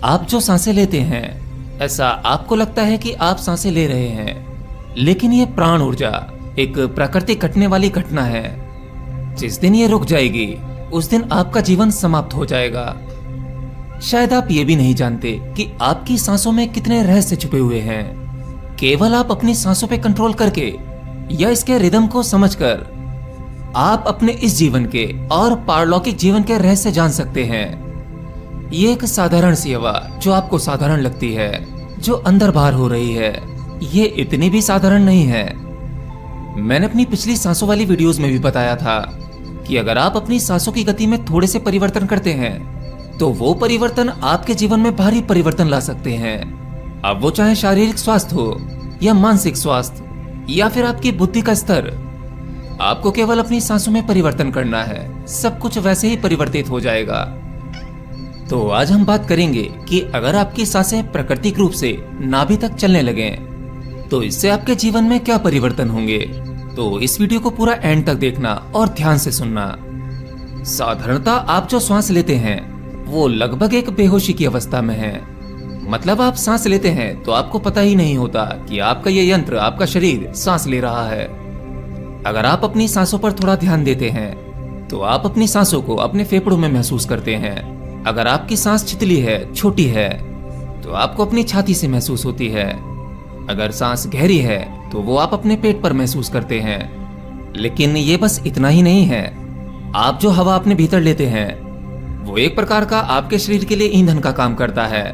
आप जो सांसें लेते हैं, ऐसा आपको लगता है कि आप सांसें ले रहे हैं, लेकिन ये प्राण ऊर्जा एक प्राकृतिक घटने वाली घटना है। जिस दिन ये रुक जाएगी उस दिन आपका जीवन समाप्त हो जाएगा। शायद आप ये भी नहीं जानते कि आपकी सांसों में कितने रहस्य छुपे हुए हैं। केवल आप अपनी सांसों पे कंट्रोल करके या इसके रिदम को समझकर आप अपने इस जीवन के और पारलौकिक जीवन के रहस्य जान सकते हैं। ये एक साधारण सी हवा जो आपको साधारण लगती है, जो अंदर बाहर हो रही है, ये इतनी भी साधारण नहीं है। मैंने अपनी पिछली सांसों वाली वीडियोस में भी बताया था कि अगर आप अपनी सांसों की गति में थोड़े से परिवर्तन करते हैं तो वो परिवर्तन आपके जीवन में भारी परिवर्तन ला सकते हैं। अब वो चाहे शारीरिक स्वास्थ्य हो या मानसिक स्वास्थ्य या फिर आपकी बुद्धि का स्तर, आपको केवल अपनी सांसों में परिवर्तन करना है, सब कुछ वैसे ही परिवर्तित हो जाएगा। तो आज हम बात करेंगे कि अगर आपकी सांसें प्राकृतिक रूप से नाभि तक चलने लगें तो इससे आपके जीवन में क्या परिवर्तन होंगे। तो इस वीडियो को पूरा एंड तक देखना और ध्यान से सुनना। साधारणतः आप जो सांस लेते हैं वो लगभग एक बेहोशी की अवस्था में है। मतलब आप सांस लेते हैं तो आपको पता ही नहीं होता कि आपका ये यंत्र, आपका शरीर सांस ले रहा है। अगर आप अपनी सांसों पर थोड़ा ध्यान देते हैं तो आप अपनी सांसों को अपने फेफड़ों में महसूस करते हैं। अगर आपकी सांस छितली है, छोटी है, तो आपको अपनी छाती से महसूस होती है। अगर सांस गहरी है तो वो आप अपने पेट पर महसूस करते हैं। लेकिन ये बस इतना ही नहीं है। आप जो हवा अपने भीतर लेते हैं वो एक प्रकार का आपके शरीर के लिए ईंधन का काम करता है।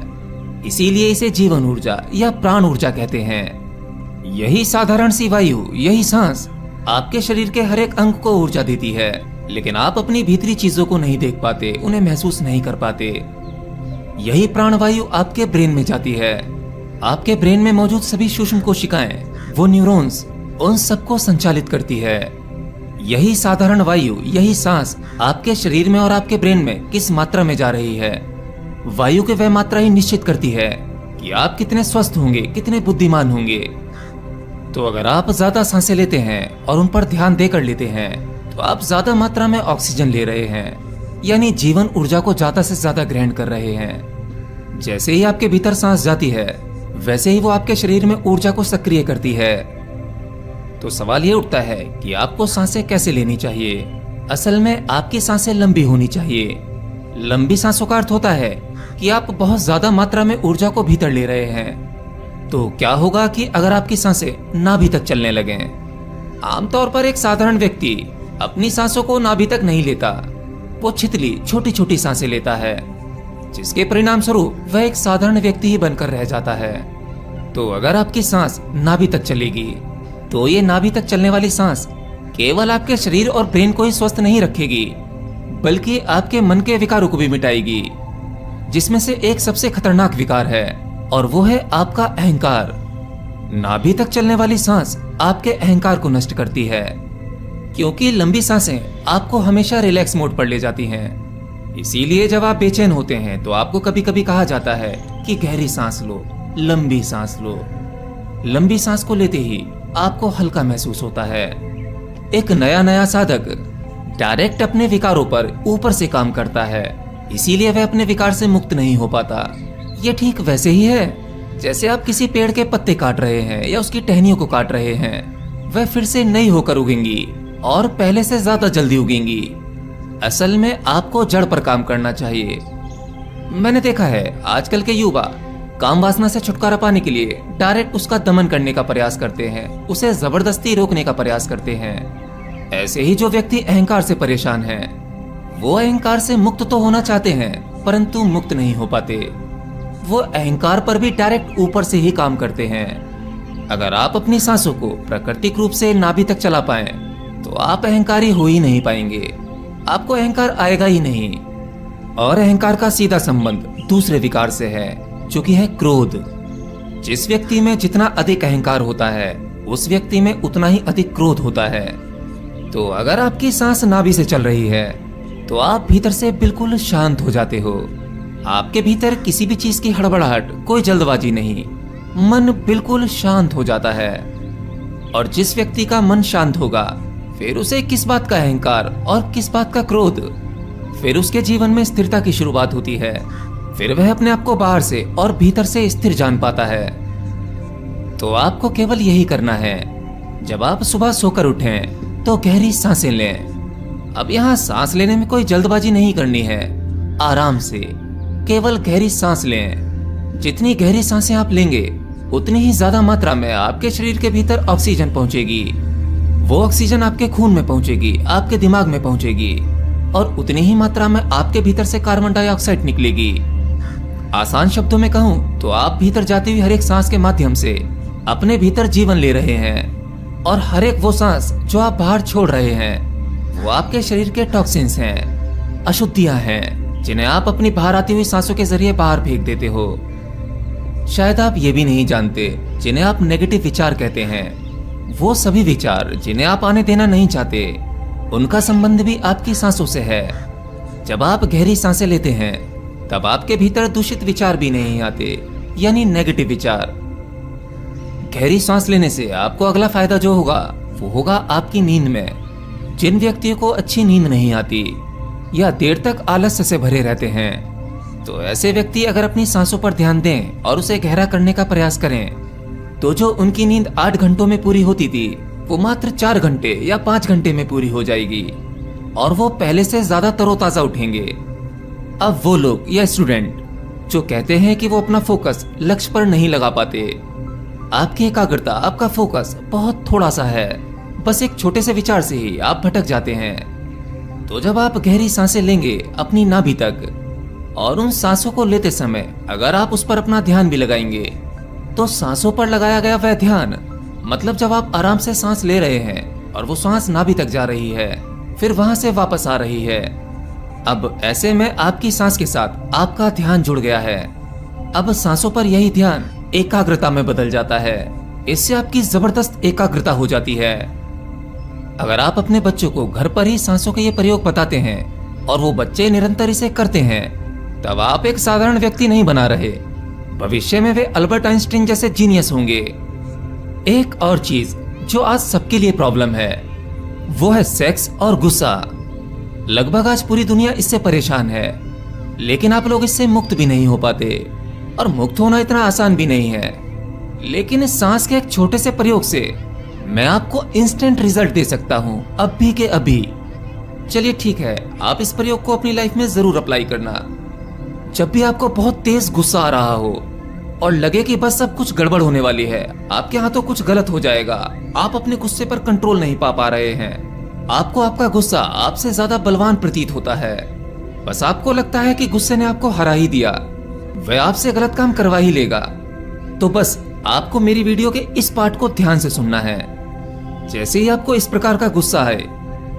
इसीलिए इसे जीवन ऊर्जा या प्राण ऊर्जा कहते हैं। यही साधारण सी वायु, यही सांस आपके शरीर के हर एक अंग को ऊर्जा देती है, लेकिन आप अपनी भीतरी चीजों को नहीं देख पाते, उन्हें महसूस नहीं कर पाते। यही प्राणवायु आपके ब्रेन में जाती है। आपके ब्रेन में मौजूद सभी सूक्ष्म कोशिकाएं, वो न्यूरॉन्स, उन सबको संचालित करती है। यही साधारण वायु, यही सांस आपके शरीर में और आपके ब्रेन में किस मात्रा में जा रही है, वायु की वह मात्रा ही निश्चित करती है कि आप कितने स्वस्थ होंगे, कितने बुद्धिमान होंगे। तो अगर आप ज्यादा सांसें लेते हैं और उन पर ध्यान देकर लेते हैं तो आप ज्यादा मात्रा में ऑक्सीजन ले रहे हैं, यानी जीवन ऊर्जा को ज्यादा से ज्यादा ग्रहण कर रहे हैं। जैसे ही आपके भीतर सांस जाती है वैसे ही वो आपके शरीर में ऊर्जा को सक्रिय करती है। तो सवाल ये उठता है कि आपको सांसें कैसे लेनी चाहिए। असल में आपकी सांसें लंबी होनी चाहिए। लंबी सांसों का अर्थ होता है कि आप बहुत ज्यादा मात्रा में ऊर्जा को भीतर ले रहे हैं। तो क्या होगा कि अगर आपकी सांसें नाभि तक चलने लगें। आमतौर पर एक साधारण व्यक्ति अपनी सांसों को नाभि तक नहीं लेता, वो छितली छोटी छोटी सांसें लेता है, जिसके परिणाम स्वरूप वह एक साधारण व्यक्ति ही बनकर रह जाता है। तो अगर आपकी सांस नाभि तक चलेगी तो ये नाभि तक चलने वाली सांस केवल आपके शरीर और ब्रेन को ही स्वस्थ नहीं रखेगी, बल्कि आपके मन के विकारों को भी मिटाएगी, जिसमें से एक सबसे खतरनाक विकार है और वो है आपका अहंकार। नाभि तक चलने वाली सांस आपके अहंकार को नष्ट करती है, क्योंकि लंबी सांसें आपको हमेशा रिलैक्स मोड पर ले जाती हैं। इसीलिए जब आप बेचैन होते हैं तो आपको कभी कभी कहा जाता है कि गहरी सांस लो, लंबी सांस लो। लंबी सांस को लेते ही आपको हल्का महसूस होता है। एक नया साधक डायरेक्ट अपने विकारों पर ऊपर से काम करता है, इसीलिए वह अपने विकार से मुक्त नहीं हो पाता। यह ठीक वैसे ही है जैसे आप किसी पेड़ के पत्ते काट रहे हैं या उसकी टहनियों को काट रहे हैं। वह फिर से नई होकर उगेंगी और पहले से ज्यादा जल्दी उगेंगी। असल में आपको जड़ पर काम करना चाहिए। मैंने देखा है आजकल के युवा काम वासना से छुटकारा पाने के लिए डायरेक्ट उसका दमन करने का प्रयास करते हैं, उसे जबरदस्ती रोकने का प्रयास करते हैं। ऐसे ही जो व्यक्ति अहंकार से परेशान हैं, वो अहंकार से मुक्त तो होना चाहते हैं परंतु मुक्त नहीं हो पाते। वो अहंकार पर भी डायरेक्ट ऊपर से ही काम करते हैं। अगर आप अपनी सांसों को प्राकृतिक रूप से नाभि तक चला पाएं तो आप अहंकारी हो ही नहीं पाएंगे, आपको अहंकार आएगा ही नहीं। और अहंकार का सीधा संबंध दूसरे विकार से है, जो कि है क्रोध। जिस व्यक्ति में जितना अधिक अहंकार होता है उस व्यक्ति में उतना ही अधिक क्रोध होता है। तो अगर आपकी सांस नाभि से चल रही है तो आप भीतर से बिल्कुल शांत हो जाते हो। आपके भीतर किसी भी चीज की हड़बड़ाहट, कोई जल्दबाजी नहीं, मन बिल्कुल शांत हो जाता है। और जिस व्यक्ति का मन शांत होगा फिर उसे किस बात का अहंकार और किस बात का क्रोध, फिर उसके जीवन में स्थिरता की शुरुआत होती है। फिर वह अपने आप को बाहर से और भीतर से स्थिर जान पाता है। तो आपको केवल यही करना है। जब आप सुबह सोकर उठें तो गहरी सांसें लें। अब यहाँ सांस लेने में कोई जल्दबाजी नहीं करनी है, आराम से केवल गहरी सांस लें। जितनी गहरी सांसें आप लेंगे उतनी ही ज्यादा मात्रा में आपके शरीर के भीतर ऑक्सीजन पहुंचेगी। वो ऑक्सीजन आपके खून में पहुंचेगी, आपके दिमाग में पहुंचेगी और उतनी ही मात्रा में आपके भीतर से कार्बन डाइऑक्साइड निकलेगी। आसान शब्दों में कहूं तो आप भीतर जाती हुई हर एक सांस के माध्यम से अपने भीतर जीवन ले रहे हैं और हर एक वो सांस जो आप बाहर छोड़ रहे हैं वो आपके शरीर के टॉक्सिन्स हैं, अशुद्धियां हैं, जिन्हें आप अपनी बाहर आती हुई सांसों के जरिए बाहर फेंक देते हो। शायद आप ये भी नहीं जानते, जिन्हें आप नेगेटिव विचार कहते हैं, वो सभी विचार जिन्हें आप आने देना नहीं चाहते, उनका संबंध भी आपकी सांसों से है। जब आप गहरी सांसें लेते हैं तब आपके भीतर दूषित विचार भी नहीं आते, यानी नेगेटिव विचार। गहरी सांस लेने से आपको अगला फायदा जो होगा वो होगा आपकी नींद में। जिन व्यक्तियों को अच्छी नींद नहीं आती या देर तक आलस्य से भरे रहते हैं, तो ऐसे व्यक्ति अगर अपनी सांसों पर ध्यान दें और उसे गहरा करने का प्रयास करें तो जो उनकी नींद 8 घंटों में पूरी होती थी वो मात्र 4 घंटे या 5 घंटे में पूरी हो जाएगी और वो पहले से ज्यादा तरोताजा उठेंगे। अब वो लोग या स्टूडेंट जो कहते हैं कि वो अपना फोकस लक्ष्य पर नहीं लगा पाते, आपकी एकाग्रता, आपका फोकस बहुत थोड़ा सा है, बस एक छोटे से विचार से ही आप भटक जाते हैं। तो जब आप गहरी सांसें लेंगे अपनी नाभि तक और उन सांसों को लेते समय अगर आप उस पर अपना ध्यान भी लगाएंगे तो सांसों पर लगाया गया वह ध्यान, मतलब जब आप आराम से सांस ले रहे हैं और वो सांस नाभि तक जा रही है फिर वहां से वापस आ रही है। अब ऐसे में आपकी सांस के साथ आपका ध्यान जुड़ गया है। अब सांसों पर यही ध्यान एकाग्रता में बदल जाता है। इससे आपकी जबरदस्त एकाग्रता हो जाती है। अगर आप अपने बच्चों को घर पर ही सांसों के ये प्रयोग बताते हैं और वो बच्चे निरंतर इसे करते हैं, तब आप एक साधारण व्यक्ति नहीं बना रहे, भविष्य में वे अल्बर्ट आइंस्टीन जैसे जीनियस होंगे। एक और चीज जो आज सबके लिए प्रॉब्लम है वो है सेक्स और गुस्सा। लगभग आज पूरी दुनिया इससे परेशान है, लेकिन आप लोग इससे मुक्त भी नहीं हो पाते और मुक्त होना इतना आसान भी नहीं है। लेकिन इस सांस के एक छोटे से प्रयोग से मैं आपको इंस्टेंट रिजल्ट दे सकता हूं, अभी के अभी। चलिए ठीक है, आप इस प्रयोग को अपनी लाइफ में जरूर अप्लाई करना। जब भी आपको बहुत तेज गुस्सा आ रहा हो और लगे कि बस सब कुछ गड़बड़ होने वाली है, आपके हाथों कुछ गलत हो जाएगा, आप अपने गुस्से पर कंट्रोल नहीं पा रहे हैं, आपको आपका गुस्सा आपसे ज्यादा बलवान प्रतीत होता है, बस आपको लगता है कि गुस्से ने आपको हरा ही दिया, वह आपसे गलत काम करवा ही लेगा, तो बस आपको मेरी वीडियो के इस पार्ट को ध्यान से सुनना है। जैसे ही आपको इस प्रकार का गुस्सा आए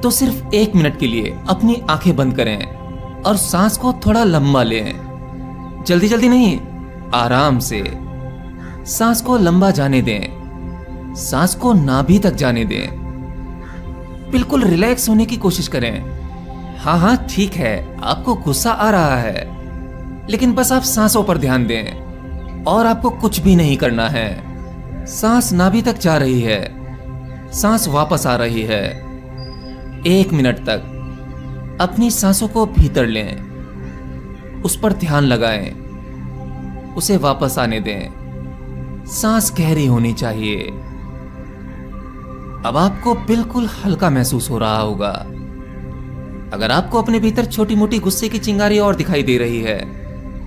तो सिर्फ 1 मिनट के लिए अपनी आंखें बंद करें और सांस को थोड़ा लंबा लें। जल्दी जल्दी नहीं, आराम से सांस को लंबा जाने दें, सांस को नाभि तक जाने दें। बिल्कुल रिलैक्स होने की कोशिश करें। हाँ ठीक है, आपको गुस्सा आ रहा है, लेकिन बस आप सांसों पर ध्यान दें और आपको कुछ भी नहीं करना है। सांस नाभि तक जा रही है, सांस वापस आ रही है। 1 मिनट तक अपनी सांसों को भीतर लें, उस पर ध्यान लगाएं, उसे वापस आने दें। सांस गहरी होनी चाहिए। अब आपको बिल्कुल हल्का महसूस हो रहा होगा। अगर आपको अपने भीतर छोटी मोटी गुस्से की चिंगारी और दिखाई दे रही है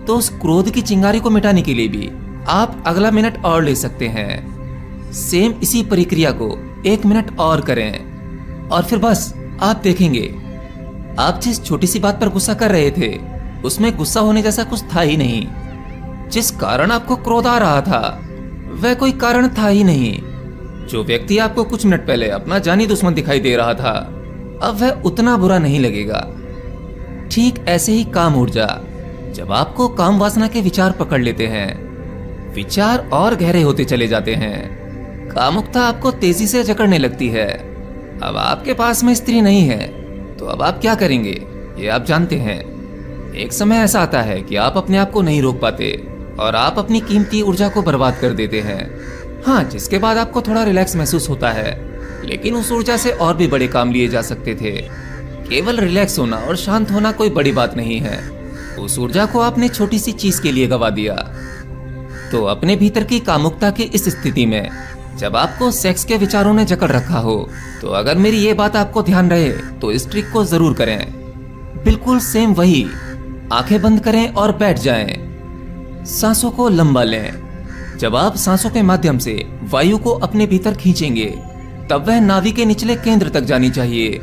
तो उस क्रोध की चिंगारी को मिटाने के लिए भी आप अगला मिनट और ले सकते हैं। सेम इसी प्रक्रिया को 1 मिनट और करें और फिर बस आप देखेंगे आप जिस छोटी सी बात पर गुस्सा कर रहे थे उसमें गुस्सा होने जैसा कुछ था ही नहीं। जिस कारण आपको क्रोध आ रहा था वह कोई कारण था ही नहीं। जो व्यक्ति आपको कुछ मिनट पहले अपना जानी दुश्मन दिखाई दे रहा था, अब वह उतना बुरा नहीं लगेगा। ठीक ऐसे ही काम ऊर्जा, जब आपको काम वासना के विचार पकड़ लेते हैं, विचार और गहरे होते चले जाते हैं, कामुकता आपको तेजी से जकड़ने लगती है। अब आपके पास में स्त्री नहीं है तो अब आप क्या करेंगे ये आप जानते हैं। एक समय ऐसा आता है कि आप अपने आप को नहीं रोक पाते और आप अपनी कीमती ऊर्जा को बर्बाद कर देते हैं। हाँ, जिसके बाद आपको थोड़ा रिलैक्स महसूस होता है, लेकिन उस ऊर्जा से और भी बड़े काम लिए जा सकते थे। केवल रिलैक्स होना और शांत होना कोई बड़ी बात नहीं है। उस ऊर्जा को आपने छोटी सी चीज के लिए गवा दिया। तो अपने भीतर की कामुकता की इस स्थिति में जब आपको सेक्स के विचारों ने जकड़ रखा हो, तो अगर मेरी ये बात आपको ध्यान रहे तो इस ट्रिक को जरूर करें। बिल्कुल सेम वही, आंखें बंद करें और बैठ जाएं। सांसों को लंबा लें। जब आप सांसों के माध्यम से वायु को अपने भीतर खींचेंगे, तब वह नाभि के निचले केंद्र तक जानी चाहिए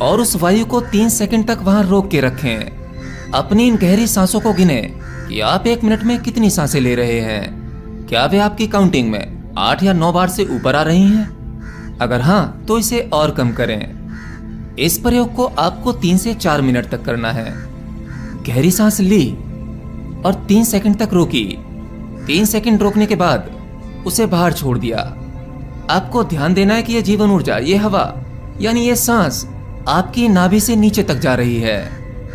और उस वायु को 3 सेकंड तक वहां रोक के रखें। अपनी इन गहरी सांसों को गिनें कि आप 1 मिनट में कितनी सांसें ले रहे हैं। क्या वे आपकी काउंटिंग में 8 या 9 बार से ऊपर आ रही हैं? अगर हाँ, तो इसे और कम करें। इस प्रयोग को आपको 3 से 4 मिनट तक करना है। गहरी सांस ली और 3 सेकंड तक रोकी। 3 सेकंड रोकने के बाद उसे बाहर छोड़ दिया। आपको ध्यान देना है कि यह जीवन ऊर्जा, ये हवा यानी ये सांस आपकी नाभि से नीचे तक जा रही है।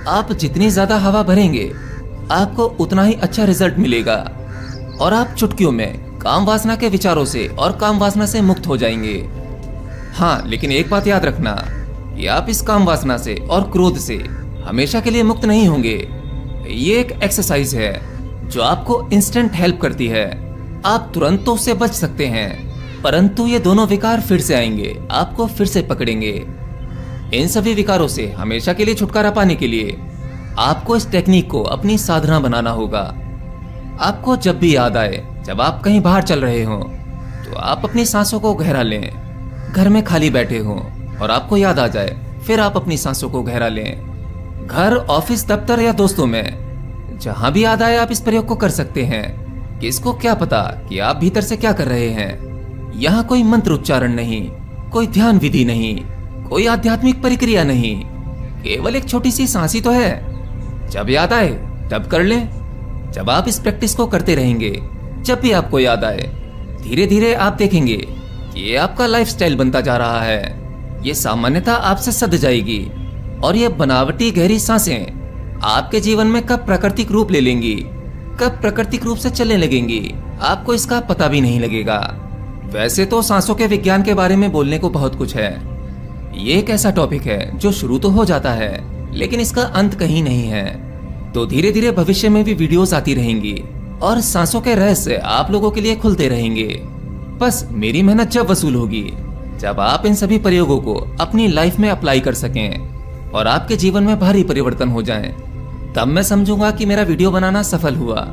आप जितनी ज्यादा हवा भरेंगे, आपको उतना ही अच्छा रिजल्ट मिलेगा और आप चुटकियों में काम वासना के विचारों से और काम वासना से मुक्त हो जाएंगे। हाँ, लेकिन एक बात याद रखना कि आप इस काम वासना से और क्रोध से हमेशा के लिए मुक्त नहीं होंगे। ये एक एक्सरसाइज है जो आपको इंस्टेंट हेल्प करती है। आप तुरंत तो उससे बच सकते हैं, परंतु ये दोनों विकार फिर से आएंगे, आपको फिर से पकड़ेंगे। इन सभी विकारों से हमेशा के लिए छुटकारा पाने के लिए आपको इस टेक्निक को अपनी साधना बनाना होगा। आपको जब भी याद आए, जब आप कहीं बाहर चल रहे हो, तो आप अपनी सांसों को गहरा लें। घर में खाली बैठे हो और आपको याद आ जाए, फिर आप अपनी सांसों को गहरा लें। घर, ऑफिस, दफ्तर या दोस्तों में जहां भी याद आए, आप इस प्रयोग को कर सकते हैं। किसको क्या पता कि आप भीतर से क्या कर रहे हैं। यहाँ कोई मंत्र उच्चारण नहीं, कोई ध्यान विधि नहीं, कोई आध्यात्मिक प्रक्रिया नहीं, केवल एक छोटी सी सांस ही तो है। जब याद आए तब कर लें। जब आप इस प्रैक्टिस को करते रहेंगे, जब भी आपको याद आए, धीरे धीरे आप देखेंगे कि ये आपका लाइफस्टाइल बनता जा रहा है। ये सामान्यता आपसे सध जाएगी और ये बनावटी गहरी सांसें आपके जीवन में कब प्राकृतिक रूप ले लेंगी, कब प्राकृतिक रूप से चलने लगेंगी, आपको इसका पता भी नहीं लगेगा। वैसे तो सांसों के विज्ञान के बारे में बोलने को बहुत कुछ है। ये एक ऐसा टॉपिक है जो शुरू तो हो जाता है, लेकिन इसका अंत कहीं नहीं है। तो धीरे धीरे भविष्य में भी वीडियोस आती रहेंगी और सांसों के रहस्य आप लोगों के लिए खुलते रहेंगे। बस मेरी मेहनत जब वसूल होगी, जब आप इन सभी प्रयोगों को अपनी लाइफ में अप्लाई कर सकें और आपके जीवन में भारी परिवर्तन हो जाएं, तब मैं समझूंगा कि मेरा वीडियो बनाना सफल हुआ।